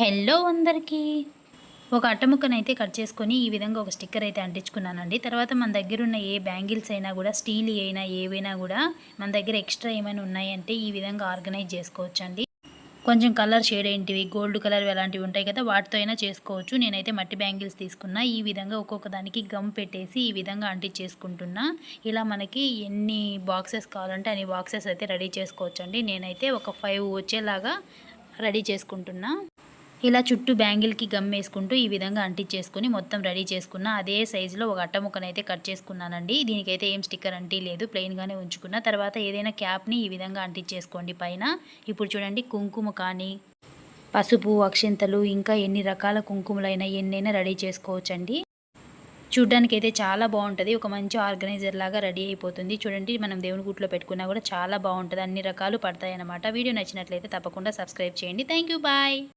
Hello అందరికీ ఒక అట్టముక్కనైతే cut చేసుకొని ఈ విధంగా ఒక స్టిక్కర్ అయితే అంటించుకున్నానండి. తర్వాత మన దగ్గర ఉన్న ఏ బ్యాంగిల్స్ అయినా కూడా స్టీల్ అయినా ఏవైనా కూడా మన దగ్గర ఎక్స్ట్రా ఏమైనా ఉన్నాయంటే ఈ విధంగా ఆర్గనైజ్ చేసుకోవచ్చండి. కొంచెం కలర్ షేడ్ ఏంటివి గోల్డ్ కలర్ అలాంటివి ఉంటాయి కదా, వాటితో అయినా చేసుకోవచ్చు. నేనైతే మట్టి బ్యాంగిల్స్ తీసుకున్నా. ఈ విధంగా ఒక్కొక్క దానికి గమ్ పెట్టేసి ఈ విధంగా అంటించేసుకుంటున్నా. ఇలా మనకి ఎన్ని బాక్సెస్ కావాలంటే అన్ని బాక్సెస్ అయితే రెడీ చేసుకోవచ్చండి. నేనైతే ఒక 5 వచ్చేలాగా రెడీ చేసుకుంటున్నా. ఇలా చుట్టూ బ్యాంగిల్కి గమ్ వేసుకుంటూ ఈ విధంగా అంటించేసుకొని మొత్తం రెడీ చేసుకున్న. అదే సైజులో ఒక అట్ట ముక్కనైతే కట్ చేసుకున్నానండి. దీనికైతే ఏం స్టిక్కర్ అంటీ లేదు, ప్లెయిన్గానే ఉంచుకున్న. తర్వాత ఏదైనా క్యాప్ని ఈ విధంగా అంటించేసుకోండి పైన. ఇప్పుడు చూడండి కుంకుమ కానీ పసుపు అక్షింతలు ఇంకా ఎన్ని రకాల కుంకుమలైనా ఎన్నైనా రెడీ చేసుకోవచ్చండి. చూడ్డానికి అయితే చాలా బాగుంటుంది. ఒక మంచి ఆర్గనైజర్ లాగా రెడీ అయిపోతుంది. చూడండి మనం దేవుని గుట్లో పెట్టుకున్నా కూడా చాలా బాగుంటుంది. అన్ని రకాలు పడతాయి అన్నమాట. వీడియో నచ్చినట్లయితే తప్పకుండా సబ్స్క్రైబ్ చేయండి. Thank you, bye.